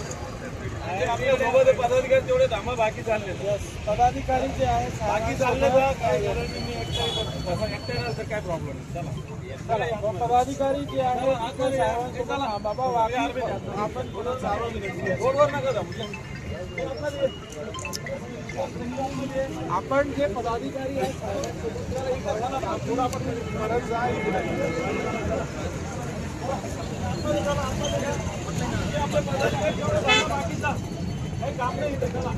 आपल्या सोबत पदाधिकारी तेवढे थांबा, बाकी चालले पदाधिकारी जे आहे बाकी चालले काय मी एकट्याला काय प्रॉब्लेम चला पदाधिकारी जे आहे बाबा आपण पुढे रोडवर नका जाऊ. आपण जे पदाधिकारी आहेत पुढे आपण गरज आपले पदाधिकारी तेवढे बाकीचा काही काम नाही इथे. चला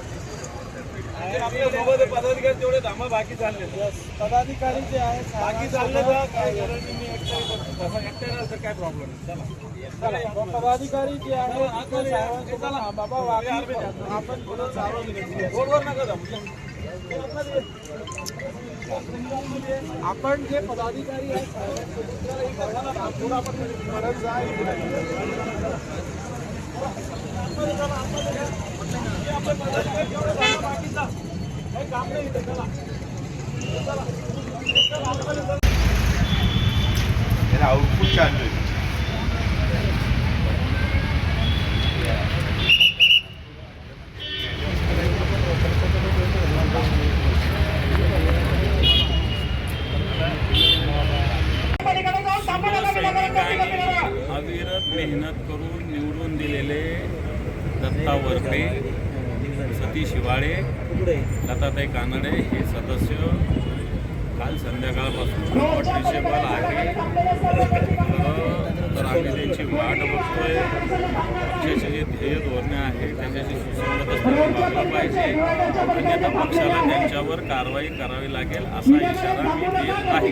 बाकी आपल्या सोबत पदाधिकारी तेवढे थांबा, बाकी चालले पदाधिकारी जे आहे बाकी चालले काय मी एकट्याला काय प्रॉब्लेम चला पदाधिकारी जे आहे बाबा आपण पुढे रोडवर नका जाऊ. आपण जे पदाधिकारी आहेत पुढे आपण गरज आपले पदाधिकारी तेवढे बाकीचा काही काम नाही इथे. चला आउटपुट चालू आहे. अविरत मेहनत करून निवडून दिलेले दत्ता वरपे, सतीश हिवाळे, लताताई कानडे हे सदस्य काल संध्याकाळपासून नॉटिसेबल आहे. तर आम्ही त्यांची वाट बघतोय. पक्षाचे जे ध्येय धोरणे आहे त्याच्याशी सुसंगत असताना वागलं पाहिजे, अन्यथा पक्षाला त्यांच्यावर कारवाई करावी लागेल असा इशारा मी देत आहे.